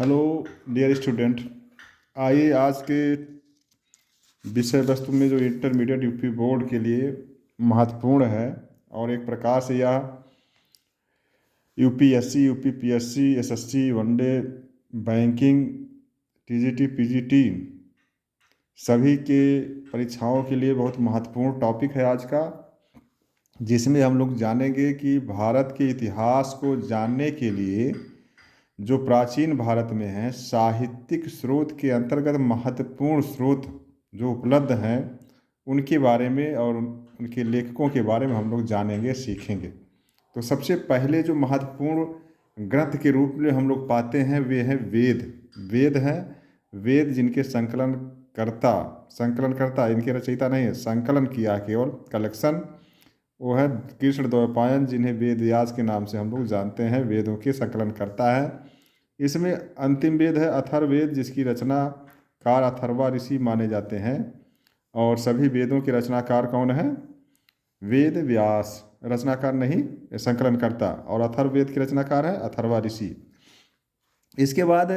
Hello dear student. आइए आज के विषय वस्तु में जो इंटरमीडिएट यूपी बोर्ड के लिए महत्वपूर्ण है और एक प्रकार से यह UPSC, UPPSC, SSC, one day, banking, TGT, PGT सभी के परीक्षाओं के लिए बहुत महत्वपूर्ण टॉपिक है आज का, जिसमें हम लोग जानेंगे कि भारत के इतिहास को जानने के लिए जो प्राचीन भारत में हैं साहित्यिक स्रोत के अंतर्गत महत्वपूर्ण स्रोत जो उपलब्ध हैं उनके बारे में और उनके लेखकों के बारे में हम लोग जानेंगे, सीखेंगे। तो सबसे पहले जो महत्वपूर्ण ग्रंथ के रूप में हम लोग पाते हैं वे हैं वेद। वेद हैं, वेद जिनके संकलनकर्ता इनके रचयिता नहीं है, संकलन किया केवल कलेक्शन, वो है कृष्ण द्वैपायन, जिन्हें वेद व्यास के नाम से हम लोग जानते हैं, वेदों के संकलन करता है। इसमें अंतिम वेद है अथर्ववेद, जिसकी रचनाकार अथर्वा ऋषि माने जाते हैं। और सभी वेदों के रचनाकार कौन है? वेद व्यास, रचनाकार नहीं, संकलनकर्ता। और अथर्ववेद के रचनाकार है अथर्वा ऋषि। इसके बाद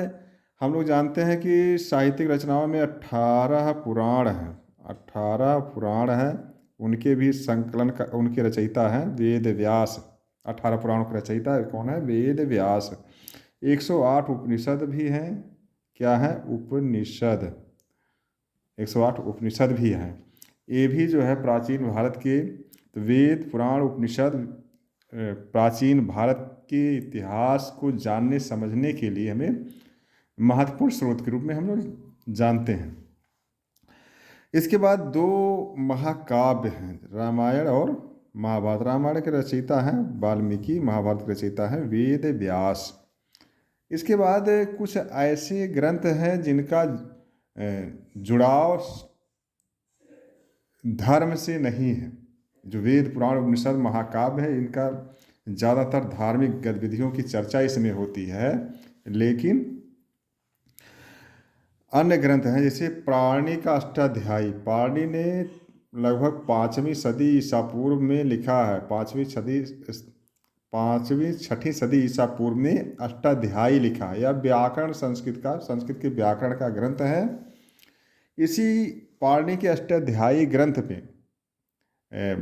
हम लोग जानते हैं कि साहित्यिक रचनाओं में 18 पुराण हैं। 18 पुराण हैं, उनके भी संकलन का उनके रचयिता हैं वेद व्यास। 18 पुराणों के रचयिता कौन है? वेद व्यास। 108 उपनिषद भी हैं। क्या है? उपनिषद। 108 उपनिषद भी हैं। ये भी जो है प्राचीन भारत के तो वेद, पुराण, उपनिषद प्राचीन भारत के इतिहास को जानने समझने के लिए हमें महत्वपूर्ण स्रोत के रूप में हम लोग जानते हैं। इसके बाद दो महाकाव्य हैं, रामायण और महाभारत। रामायण के रचयिता हैं वाल्मीकि, महाभारत के रचयिता हैं वेद व्यास। इसके बाद कुछ ऐसे ग्रंथ हैं जिनका जुड़ाव धर्म से नहीं है। जो वेद, पुराण, उपनिषद, महाकाव्य है, इनका ज़्यादातर धार्मिक गतिविधियों की चर्चा इसमें होती है, लेकिन अन्य ग्रंथ हैं जैसे पाणिनि का अष्टाध्यायी। पाणिनि ने लगभग 5वीं सदी ईसा पूर्व में लिखा है। 5वीं-6वीं सदी ईसा पूर्व में अष्टाध्यायी लिखा है। यह व्याकरण संस्कृत के व्याकरण का ग्रंथ है। इसी पाणिनि के अष्टाध्यायी ग्रंथ में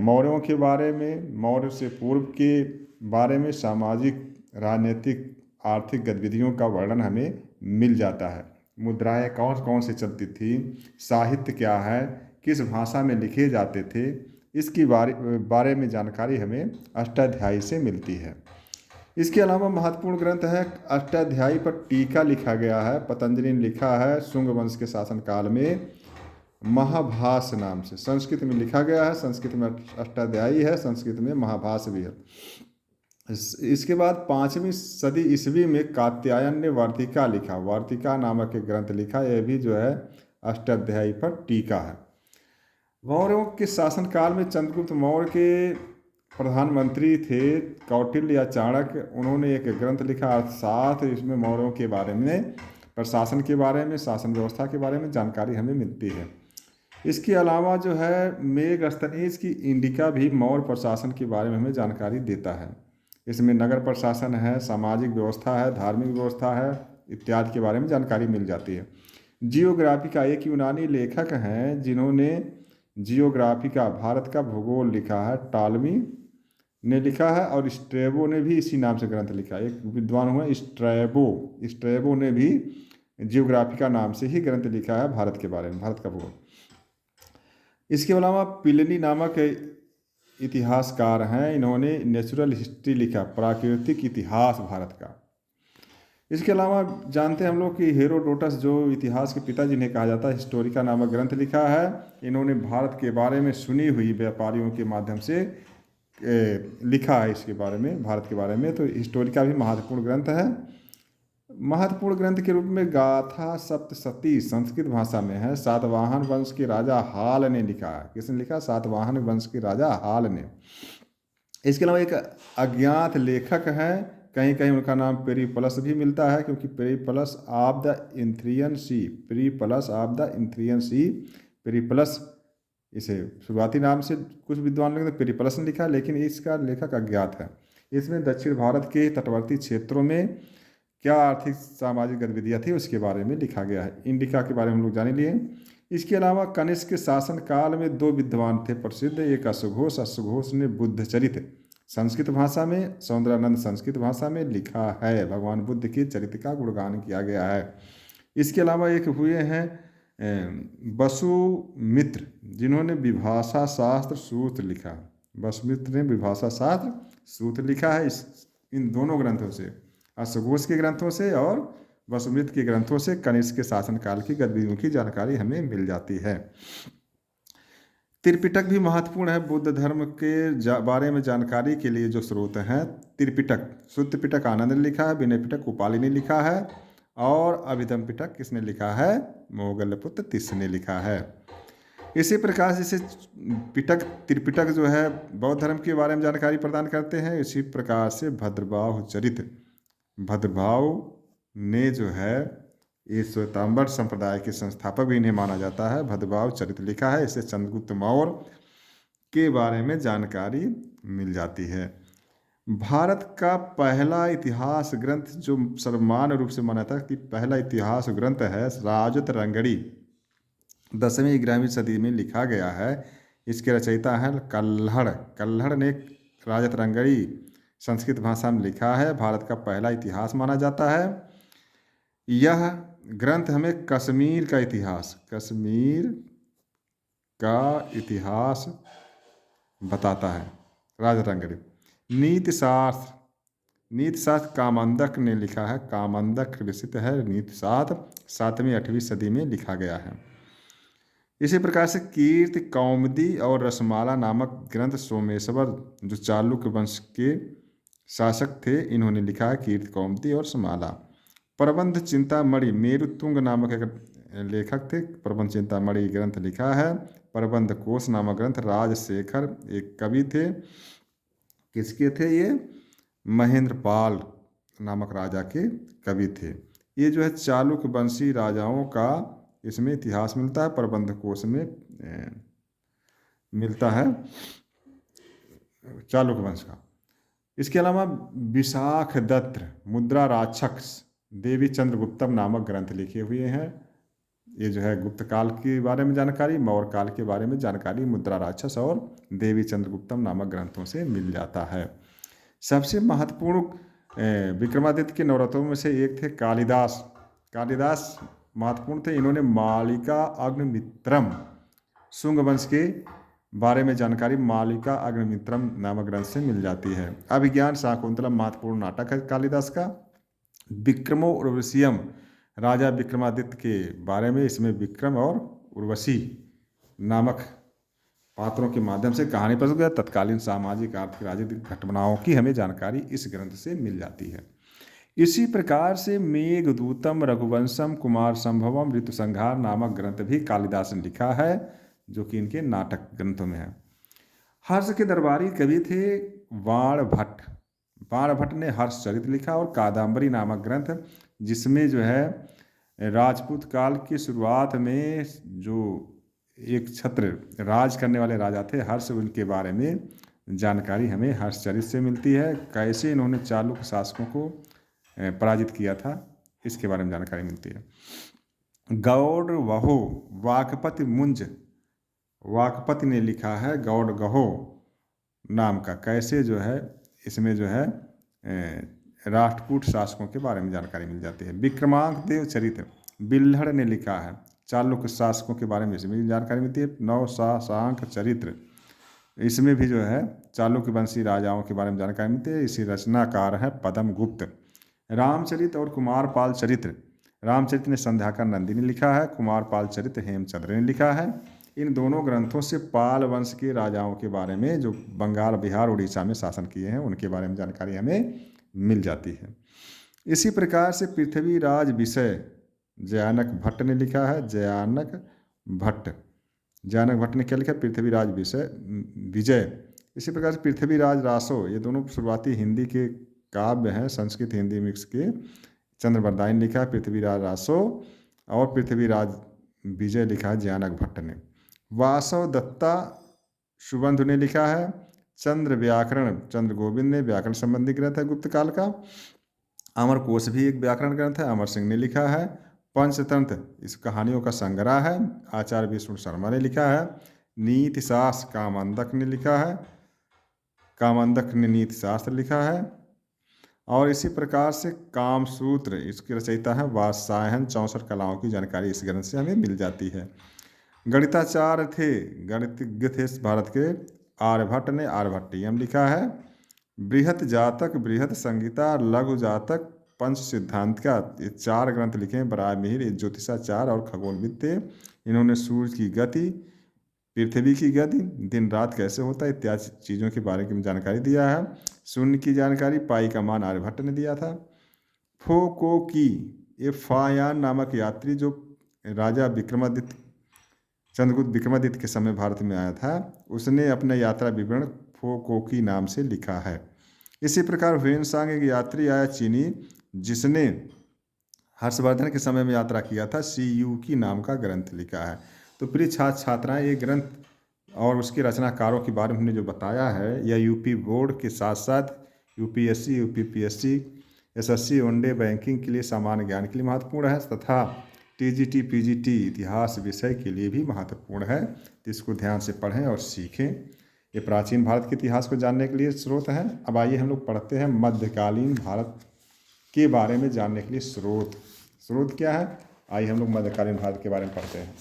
मौर्यों के बारे में, मौर्य से पूर्व के बारे में, सामाजिक, राजनीतिक, आर्थिक गतिविधियों का वर्णन हमें मिल जाता है। मुद्राएं कौन कौन से चलती थी, साहित्य क्या है, किस भाषा में लिखे जाते थे, इसकी बारे में जानकारी हमें अष्टाध्यायी से मिलती है। इसके अलावा महत्वपूर्ण ग्रंथ है अष्टाध्यायी पर टीका लिखा गया है, पतंजलि ने लिखा है शुंग वंश के शासनकाल में, महाभास नाम से। संस्कृत में लिखा गया है, संस्कृत में अष्टाध्यायी है, संस्कृत में महाभास भी है। इसके बाद 5वीं सदी ईस्वी में कात्यायन ने वार्तिका लिखा, वार्तिका नामक एक ग्रंथ लिखा। यह भी जो है अष्टाध्यायी पर टीका है। मौर्यों के शासनकाल में चंद्रगुप्त मौर्य के प्रधानमंत्री थे कौटिल्य या चाणक्य, उन्होंने एक ग्रंथ लिखा अर्थशास्त्र। इसमें मौर्यों के बारे में, प्रशासन के बारे में, शासन व्यवस्था के बारे में जानकारी हमें मिलती है। इसके अलावा जो है मेगस्थनीज की इंडिका भी मौर्य प्रशासन के बारे में हमें जानकारी देता है। इसमें नगर प्रशासन है, सामाजिक व्यवस्था है, धार्मिक व्यवस्था है, इत्यादि के बारे में जानकारी मिल जाती है। जियोग्राफी का एक यूनानी लेखक हैं जिन्होंने जियोग्राफी का, भारत का भूगोल लिखा है, टालमी ने लिखा है। और स्ट्रेबो ने भी इसी नाम से ग्रंथ लिखा है। एक विद्वान हुए स्ट्रेबो ने भी जियोग्राफी का नाम से ही ग्रंथ लिखा है भारत के बारे में, भारत का भूगोल। इसके अलावा प्लिनी नामक इतिहासकार हैं, इन्होंने नेचुरल हिस्ट्री लिखा, प्राकृतिक इतिहास भारत का। इसके अलावा जानते हैं हम लोग कि हेरोडोटस जो इतिहास के पिता जिन्हें कहा जाता है, हिस्टोरिका नामक ग्रंथ लिखा है। इन्होंने भारत के बारे में सुनी हुई व्यापारियों के माध्यम से लिखा है इसके बारे में, भारत के बारे में। तो हिस्टोरिका भी महत्वपूर्ण ग्रंथ है। महत्वपूर्ण ग्रंथ के रूप में गाथा सप्तशती संस्कृत भाषा में है, सातवाहन वंश के राजा हाल ने लिखा है। किसने लिखा? सातवाहन वंश के राजा हाल ने। इसके अलावा एक अज्ञात लेखक है, कहीं कहीं उनका नाम पेरिप्लस भी मिलता है, क्योंकि Periplus of the Erythraean Sea, Periplus of the Erythraean Sea, Periplus इसे शुरुआती नाम से कुछ विद्वान लोग पेरिप्लस ने लिखा, लेकिन इसका लेखक अज्ञात है। इसमें दक्षिण भारत के तटवर्ती क्षेत्रों में क्या आर्थिक सामाजिक गतिविधियाँ थी उसके बारे में लिखा गया है। इंडिका के बारे में हम लोग जान ही लिए। इसके अलावा कनिष्क के शासन काल में दो विद्वान थे प्रसिद्ध, एक अश्वघोष। अश्वघोष ने बुद्ध चरित्र संस्कृत भाषा में, सौंदर्यानंद संस्कृत भाषा में लिखा है। भगवान बुद्ध के चरित्र का गुणगान किया गया है। इसके अलावा एक हुए हैं वसुमित्र, जिन्होंने विभाषा शास्त्र सूत्र लिखा। वसुमित्र ने विभाषा शास्त्र सूत्र लिखा है। इन दोनों ग्रंथों से, अश्वघोष के ग्रंथों से और वसुमित्र के ग्रंथों से कनिष्क के शासनकाल की गतिविधियों की जानकारी हमें मिल जाती है। त्रिपिटक भी महत्वपूर्ण है। बुद्ध धर्म के बारे में जानकारी के लिए जो स्रोत हैं, त्रिपिटक, शुद्ध पिटक आनंद ने लिखा है, विनय पिटक उपाली ने लिखा है, और अभिधम पिटक किसने लिखा है? मोगलपुत्र तिस्स ने लिखा है। इसी प्रकार जैसे पिटक, त्रिपिटक जो है बौद्ध धर्म के बारे में जानकारी प्रदान करते हैं, इसी प्रकार से भद्रभाव चरित्र, भद्रभाव ने जो है ये श्वेतांबर संप्रदाय के संस्थापक भी इन्हें माना जाता है। भद्रभाव चरित्र लिखा है। इससे चंद्रगुप्त मौर्य के बारे में जानकारी मिल जाती है। भारत का पहला इतिहास ग्रंथ जो सर्वमान्य रूप से माना था कि पहला इतिहास ग्रंथ है, राजत रंगड़ी 10वीं 11वीं सदी में लिखा गया है। इसके रचयिता है कल्हड़। कल्हड़ ने राजत रंगड़ी संस्कृत भाषा में लिखा है। भारत का पहला इतिहास माना जाता है। यह ग्रंथ हमें कश्मीर का इतिहास बताता है। राजत रंगड़ी। नीति शास्त्र कामंदक ने लिखा है। कामंदक विशिष्ट है। नीति शास्त्र 7वीं 8वीं सदी में लिखा गया है। इसी प्रकार से कीर्ति कौमुदी और रसमाला नामक ग्रंथ सोमेश्वर जो चालुक्य वंश के शासक थे, इन्होंने लिखा है कीर्ति कौमुदी और रसमाला। प्रबंध चिंतामणि मेरुतुंग नामक एक लेखक थे, प्रबंध चिंतामणि ग्रंथ लिखा है। प्रबंध कोश नामक ग्रंथ राजशेखर एक कवि थे। किसके थे ये? महेंद्रपाल नामक राजा के कवि थे। ये जो है चालुक्य वंशी राजाओं का इसमें इतिहास मिलता है, प्रबंध कोश में मिलता है चालुक्य वंश का। इसके अलावा विशाख दत्त मुद्रा राक्षस देवी चंद्रगुप्तम नामक ग्रंथ लिखे हुए हैं। ये जो है गुप्त काल के बारे में जानकारी, मौर्य काल के बारे में जानकारी मुद्रा राक्षस और देवी चंद्रगुप्तम नामक ग्रंथों से मिल जाता है। सबसे महत्वपूर्ण विक्रमादित्य के नवरत्नों में से एक थे कालिदास। कालिदास महत्वपूर्ण थे। इन्होंने मालिका अग्निमित्रम शुंग वंश के बारे में जानकारी मालिका अग्निमित्रम नामक ग्रंथ से मिल जाती है। अभिज्ञान शाकुंतलम महत्वपूर्ण नाटक है कालिदास का। विक्रमो उर्वशीयम राजा विक्रमादित्य के बारे में, इसमें विक्रम और उर्वशी नामक पात्रों के माध्यम से कहानी प्रस्तुत है। तत्कालीन सामाजिक आर्थिक राजनीतिक घटनाओं की हमें जानकारी इस ग्रंथ से मिल जाती है। इसी प्रकार से मेघदूतम, रघुवंशम, कुमार संभवम, ऋतुसंहार नामक ग्रंथ भी कालिदास ने लिखा है, जो कि इनके नाटक ग्रंथों में है। हर्ष के दरबारी कवि थे बाणभट्ट। बाणभट्ट ने हर्ष चरित्र लिखा और कादम्बरी नामक ग्रंथ, जिसमें जो है राजपूत काल की शुरुआत में जो एक छत्र राज करने वाले राजा थे हर्ष, उनके बारे में जानकारी हमें हर्षचरित से मिलती है। कैसे इन्होंने चालुक्य शासकों को पराजित किया था, इसके बारे में जानकारी मिलती है। गौड़ वहो वाकपति मुंज, वाकपति ने लिखा है गौड़ गहो नाम का। कैसे जो है इसमें जो है राष्ट्रकूट शासकों के बारे में जानकारी मिल जाती है। विक्रमांक देव चरित्र बिल्हड़ ने लिखा है। चालुक्य शासकों के बारे में इसमें जानकारी मिलती है। नवशांक चरित्र, इसमें भी जो है चालुक्य वंशी राजाओं के बारे में जानकारी मिलती है। इसी रचनाकार है पद्म गुप्त। रामचरित और कुमारपाल चरित्र, रामचरित ने संध्याकर नंदी ने लिखा है। कुमारपाल चरित्र हेमचंद्र ने लिखा है। इन दोनों ग्रंथों से पाल वंश के राजाओं के बारे में जो बंगाल, बिहार, उड़ीसा में शासन किए हैं, उनके बारे में जानकारी हमें मिल जाती है। इसी प्रकार से पृथ्वीराज विषय जयानक भट्ट ने लिखा है। जयानक भट्ट ने क्या लिखा? पृथ्वीराज विजय। इसी प्रकार से पृथ्वीराज रासो, ये दोनों शुरुआती हिंदी के काव्य हैं, संस्कृत हिंदी मिक्स के। चंद्रबरदाई ने लिखा है पृथ्वीराज रासो, और पृथ्वीराज विजय लिखा है जयानक भट्ट ने। वासव दत्ता सुबंधु ने लिखा है। चंद्र व्याकरण चंद्र गोविंद ने व्याकरण संबंधी ग्रंथ है गुप्त काल का। अमरकोश भी एक व्याकरण ग्रंथ है, अमर सिंह ने लिखा है। पंचतंत्र इस कहानियों का संग्रह है, आचार्य विष्णु शर्मा ने लिखा है। नीति शास्त्र कामंदक ने लिखा है, कामंदक ने नीति शास्त्र लिखा है। और इसी प्रकार से कामसूत्र इसकी रचयिता है वात्सायन। 64 कलाओं की जानकारी इस ग्रंथ से हमें मिल जाती है। गणिताचार्य थे, गणितज्ञ थे भारत के आर्यभट्ट ने आर्यभट्टियम लिखा है। बृहत जातक, बृहत संगीता, लघु जातक, पंच सिद्धांत का ये 4 ग्रंथ लिखे हैं बराहमिहिर, ज्योतिषाचार और खगोलविद थे। इन्होंने सूर्य की गति, पृथ्वी की गति, दिन रात कैसे होता है इत्यादि चीज़ों के बारे में जानकारी दिया है। शून्य की जानकारी पाई का मान आर्यभट्ट ने दिया था। फो को की ये फायान नामक यात्री जो राजा विक्रमादित्य, चंद्रगुप्त विक्रमादित्य के समय भारत में आया था, उसने अपना यात्रा विवरण फो को की नाम से लिखा है। इसी प्रकार ह्वेनसांग एक यात्री आया चीनी, जिसने हर्षवर्धन के समय में यात्रा किया था, सी यू की नाम का ग्रंथ लिखा है। तो प्रिय छात्र छात्राएँ, ये ग्रंथ और उसके रचनाकारों के बारे में हमने जो बताया है, यह यूपी बोर्ड के साथ साथ UPSC, UPPSC, SSC, one day banking के लिए सामान्य ज्ञान के लिए महत्वपूर्ण है तथा टीजीटी, पीजीटी इतिहास विषय के लिए भी महत्वपूर्ण है। तो इसको ध्यान से पढ़ें और सीखें। ये प्राचीन भारत के इतिहास को जानने के लिए स्रोत हैं। अब आइए हम लोग पढ़ते हैं मध्यकालीन भारत के बारे में जानने के लिए स्रोत। स्रोत क्या है? आइए हम लोग मध्यकालीन भारत के बारे में पढ़ते हैं।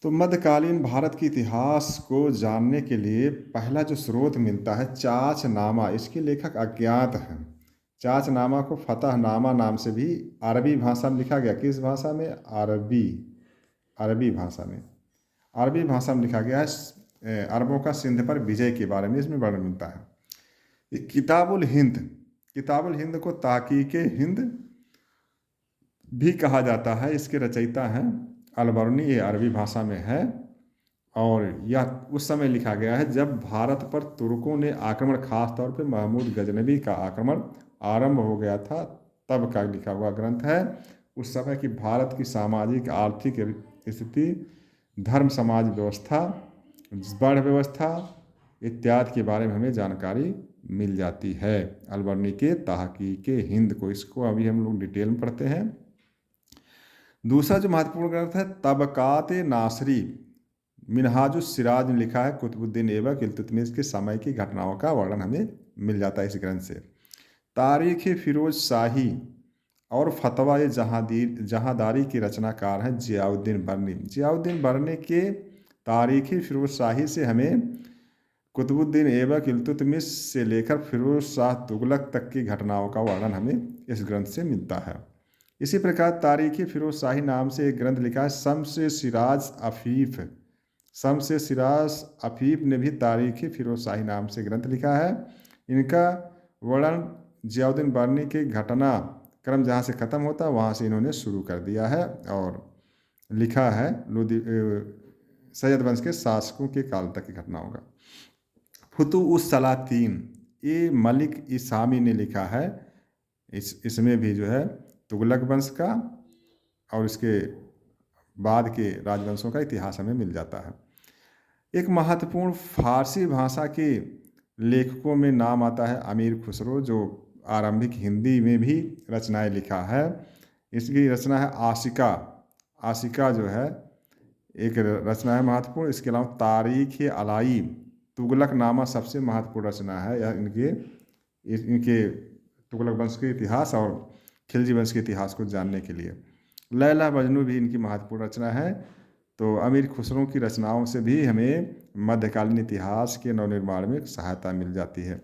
तो मध्यकालीन भारत के इतिहास को जानने के लिए पहला जो स्रोत मिलता है चाचनामा, इसके लेखक अज्ञात हैं। चाचनामा को फतहनामा नाम से भी अरबी भाषा में लिखा गया। किस भाषा में? अरबी भाषा में। अरबी भाषा में लिखा गया है। अरबों का सिंध पर विजय के बारे में इसमें वर्णन मिलता है। किताबुल हिंद, किताबुल हिंद को ताकीके हिंद भी कहा जाता है। इसके रचयिता हैं अलबर्नी, ये अरबी भाषा में है और यह उस समय लिखा गया है जब भारत पर तुर्कों ने आक्रमण, खास तौर पे महमूद गजनबी का आक्रमण आरंभ हो गया था, तब का लिखा हुआ ग्रंथ है। उस समय की भारत की सामाजिक आर्थिक स्थिति, धर्म समाज व्यवस्था, वर्ण व्यवस्था इत्यादि के बारे में हमें जानकारी मिल जाती है अलबर्नी के तहकीके हिंद को। इसको अभी हम लोग डिटेल में पढ़ते हैं। दूसरा जो महत्वपूर्ण ग्रंथ है तबकात-ए नासरी, मिनहाजुस सिराज में लिखा है। कुतुबुद्दीन ऐबक इल्तुतमिश के समय की घटनाओं का वर्णन हमें मिल जाता है इस ग्रंथ से। तारीख़ फिरोज शाही और फतवा जहादारी के रचनाकार हैं जियाउद्दीन बर्नी। जियाउद्दीन बर्नी के तारीख़ फिरोज शाही से हमें कुतुबुद्दीन ऐबक इल्तुतमिश से लेकर फिरोज शाह तुगलक तक की घटनाओं का वर्णन हमें इस ग्रंथ से मिलता है। इसी प्रकार तारीख़ फिरोज शाही नाम से एक ग्रंथ लिखा है शम्स-ए सिराज अफीफ। शम्स-ए सिराज अफीफ ने भी तारीख़ फिरोज शाही नाम से ग्रंथ लिखा है। इनका वर्णन जियाउद्दीन बर्नी के घटना क्रम जहाँ से ख़त्म होता है वहाँ से इन्होंने शुरू कर दिया है और लिखा है सैयद वंश के शासकों के काल तक की घटनाओं का। फुतुह सलातीन, ये मलिक इसामी ने लिखा है। इसमें भी जो है तुगलक वंश का और इसके बाद के राजवंशों का इतिहास हमें मिल जाता है। एक महत्वपूर्ण फारसी भाषा के लेखकों में नाम आता है अमीर खुसरो, जो आरंभिक हिंदी में भी रचनाएं लिखा है। इसकी रचना है आशिका। आशिका जो है एक रचना है महत्वपूर्ण। इसके अलावा तारीख़ अलाई, तुगलक नामा सबसे महत्वपूर्ण रचना है। यह इनके तुगलक वंश के इतिहास और खिलजी वंश के इतिहास को जानने के लिए। लैला मजनू भी इनकी महत्वपूर्ण रचना है। तो अमीर खुसरो की रचनाओं से भी हमें मध्यकालीन इतिहास के नवनिर्माण में सहायता मिल जाती है।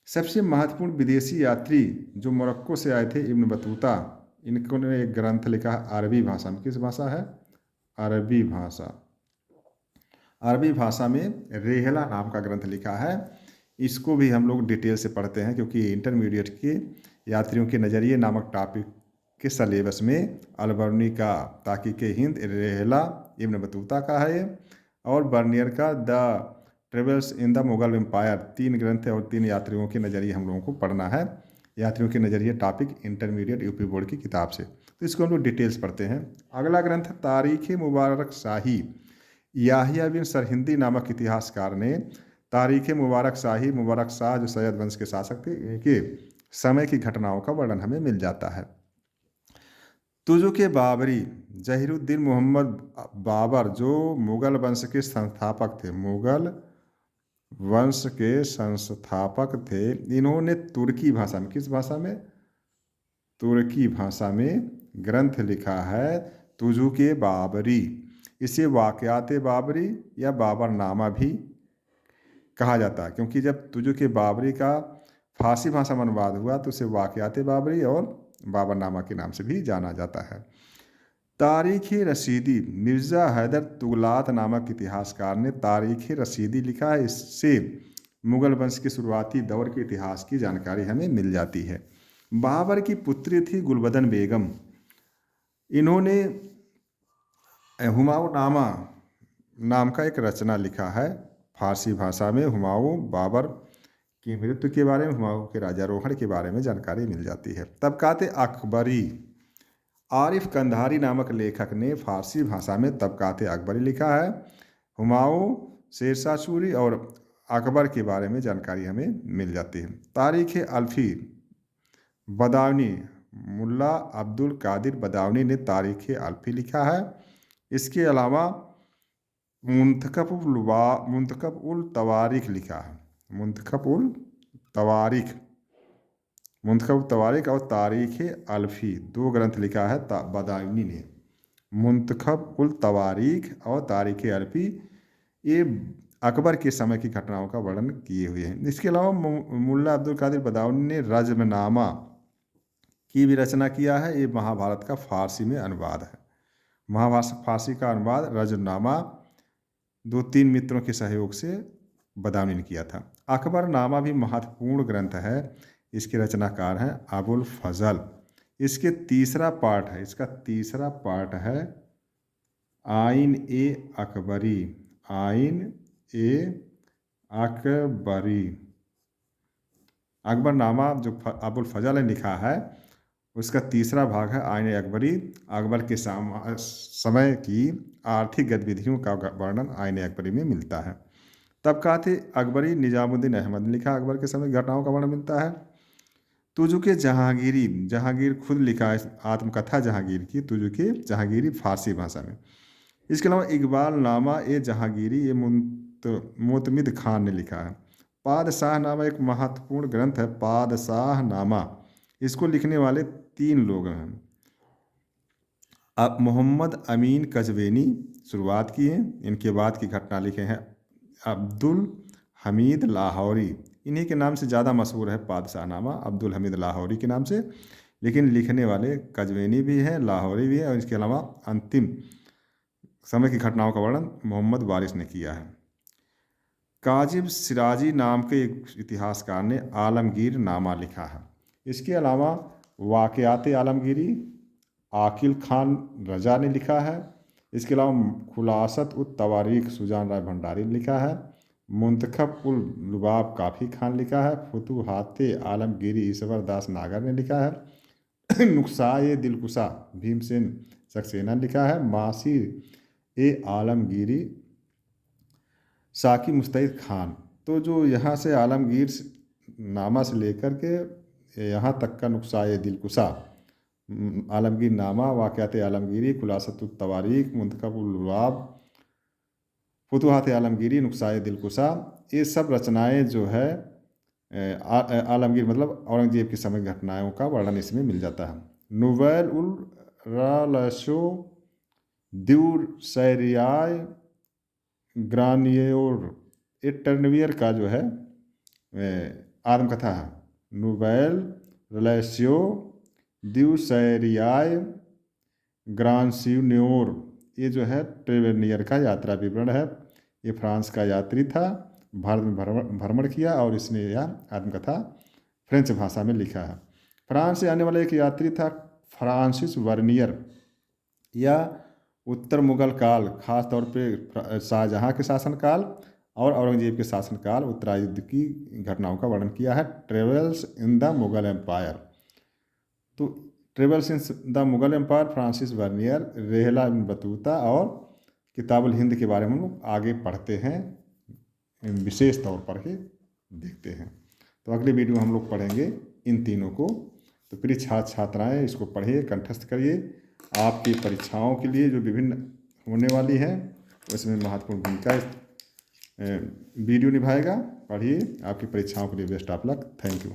सबसे महत्वपूर्ण विदेशी यात्री जो मोरक्को से आए थे इब्न बतूता, इनको ने एक ग्रंथ लिखा है अरबी भाषा में। किस भाषा है? अरबी भाषा। अरबी भाषा में रेहला नाम का ग्रंथ लिखा है। इसको भी हम लोग डिटेल से पढ़ते हैं क्योंकि इंटरमीडिएट के यात्रियों के नज़रिए नामक टॉपिक के सलेबस में अलबर्नी का ताकीके हिंद, रेहला इब्न बतूता का है और बर्नियर का the travels in the Mughal empire. 3 ग्रंथ है और 3 यात्रियों के नज़रिए हम लोगों को पढ़ना है। यात्रियों के नज़रिए टॉपिक इंटरमीडिएट यूपी बोर्ड की किताब से। तो इसको हम लोग डिटेल्स पढ़ते हैं। अगला ग्रंथ है तारीख़ मुबारक शाही। याहिया बिन सरहिंदी नामक इतिहासकार ने तारीख़ मुबारक शाही, मुबारक शाह जो सैयद वंश के शासक थे, इनके समय की घटनाओं का वर्णन हमें मिल जाता है। तुजुक बाबरी, जहीरुद्दीन मोहम्मद बाबर जो मुग़ल वंश के संस्थापक थे, मुग़ल वंश के संस्थापक थे, इन्होंने तुर्की भाषा में, किस भाषा में? तुर्की भाषा में ग्रंथ लिखा है तुजुक बाबरी। इसे वाक़यात बाबरी या बाबरनामा भी कहा जाता है, क्योंकि जब तुजुक बाबरी का फारसी भाषा में अनुवाद हुआ तो उसे वाक़यात बाबरी और बाबरनामा के नाम से भी जाना जाता है। तारीख़ रशीदी, मिर्ज़ा हैदर तुगलात नामक इतिहासकार ने तारीख़ रशीदी लिखा है। इससे मुग़ल वंश के शुरुआती दौर के इतिहास की जानकारी हमें मिल जाती है। बाबर की पुत्री थी गुलबदन बेगम। इन्होंने हुमायूँनामा नाम का एक रचना लिखा है फारसी भाषा में। हुमायूँ बाबर की मृत्यु के बारे में, हुमायूँ के राजारोहण के बारे में जानकारी मिल जाती है। तबक़ात अकबरी, आरिफ कंधारी नामक लेखक ने फारसी भाषा में तबक़ात अकबरी लिखा है। हुमायूँ, शेरशाह सूरी और अकबर के बारे में जानकारी हमें मिल जाती है। तारीख़ अल्फ़ी बदाऊनी, मुल्ला अब्दुल कादिर बदाऊनी ने तारीख़ अल्फ़ी लिखा है। इसके अलावा मुंतखब उल तवारीख़ लिखा है। मुंतखब तवारीख़ और तारीख़ अल्फ़ी दो ग्रंथ लिखा है बदाऊनी ने। मुंतखब उल तवारीख़ और तारीख़ अल्फ़ी ये अकबर के समय की घटनाओं का वर्णन किए हुए हैं। इसके अलावा मुल्ला अब्दुल कादिर बदाऊनी ने रज़्मनामा की भी रचना किया है। ये महाभारत का फारसी में अनुवाद है। महाभारत फारसी का अनुवाद रज़्मनामा 2-3 मित्रों के सहयोग से बदाऊनी ने किया था। अकबरनामा भी महत्वपूर्ण ग्रंथ है। इसके रचनाकार हैं अबुल फजल। इसका तीसरा पार्ट है आइन ए अकबरी। अकबरनामा जो अबुल फजल ने लिखा है उसका तीसरा भाग है आइन ए अकबरी। अकबर के समय की आर्थिक गतिविधियों का वर्णन आइन ए अकबरी में मिलता है। तबक़ात अकबरी निज़ामुद्दीन अहमद ने लिखा, अकबर के समय की घटनाओं का वर्णन मिलता है। तुजुक जहांगीरी, जहांगीर खुद लिखा है आत्मकथा जहांगीर की, तुजुक जहांगीरी फारसी भाषा में। इसके अलावा इकबाल नामा ए जहांगीरी ये मोतमिद खान ने लिखा है। पादशाह नामा एक महत्वपूर्ण ग्रंथ है, पादशाह नामा। इसको लिखने वाले 3 लोग हैं। अब मोहम्मद अमीन कज़वेनी शुरुआत की है। इनके बाद की घटना लिखे हैं अब्दुल हमीद लाहौरी। इन्हीं के नाम से ज़्यादा मशहूर है पादशाहनामा, अब्दुल हमीद लाहौरी के नाम से। लेकिन लिखने वाले कज़वेनी भी हैं, लाहौरी भी है। और इसके अलावा अंतिम समय की घटनाओं का वर्णन मोहम्मद वारिस ने किया है। काजिब सिराजी नाम के एक इतिहासकार ने आलमगीर नामा लिखा है। इसके अलावा वाक़यात आलमगीरी आकिल खान रजा ने लिखा है। इसके अलावा खुलासत उत तवारीख़ सुजान राय भंडारी ने लिखा है। मुंतखब उल लुबाब काफ़ी खान लिखा है। फुतूहात आलमगीरी ईश्वर दास नागर ने लिखा है। नुस्ख़ा दिलकुशा भीमसेन सक्सेना ने लिखा है। मासीर ए आलमगीरी साकी मुस्तैद खान। तो जो यहाँ से आलमगीर नामा से लेकर के यहाँ तक का नुस्ख़ा दिलकुशा, आलमगीर नामा, वाक़यात आलमगीरी, खुलासत उत तवारीख़, मुंतखब उल लुबाब, फुतूहात आलमगीरी, नुस्ख़ा दिलकुशा, ये सब रचनाएं जो है आलमगीर मतलब औरंगजेब के समय घटनाओं का वर्णन इसमें मिल जाता है। नोवेल उल रालशो द्यूर सैरियाय ग्रानियोर ये टर्नवियर का जो है आत्मकथा है। नोवेल रिलेशियो द्यू सैरियाय ग्रांसियोर ये जो है ट्रेवेनियर का यात्रा विवरण है। ये फ्रांस का यात्री था, भारत में भ्रमण किया और इसने यह आत्मकथा फ्रेंच भाषा में लिखा है। फ्रांस से आने वाला एक यात्री था फ्रांसिस वर्नियर। यह उत्तर मुगल काल, खास तौर पे शाहजहाँ के शासनकाल और औरंगजेब के शासनकाल, उत्तरायुद्ध की घटनाओं का वर्णन किया है। Travels in the Mughal empire. तो travels in the Mughal empire Francis Bernier, Rihla Ibn Battuta और किताबुल हिंद के बारे में हम लोग आगे पढ़ते हैं विशेष तौर पर ही देखते हैं। तो अगली वीडियो में हम लोग पढ़ेंगे इन तीनों को। तो प्रिय छात्र छात्राएँ इसको पढ़िए, कंठस्थ करिए। आपकी परीक्षाओं के लिए जो विभिन्न होने वाली है उसमें महत्वपूर्ण भूमिका वीडियो निभाएगा। पढ़िए, आपकी परीक्षाओं के लिए best of luck. Thank you.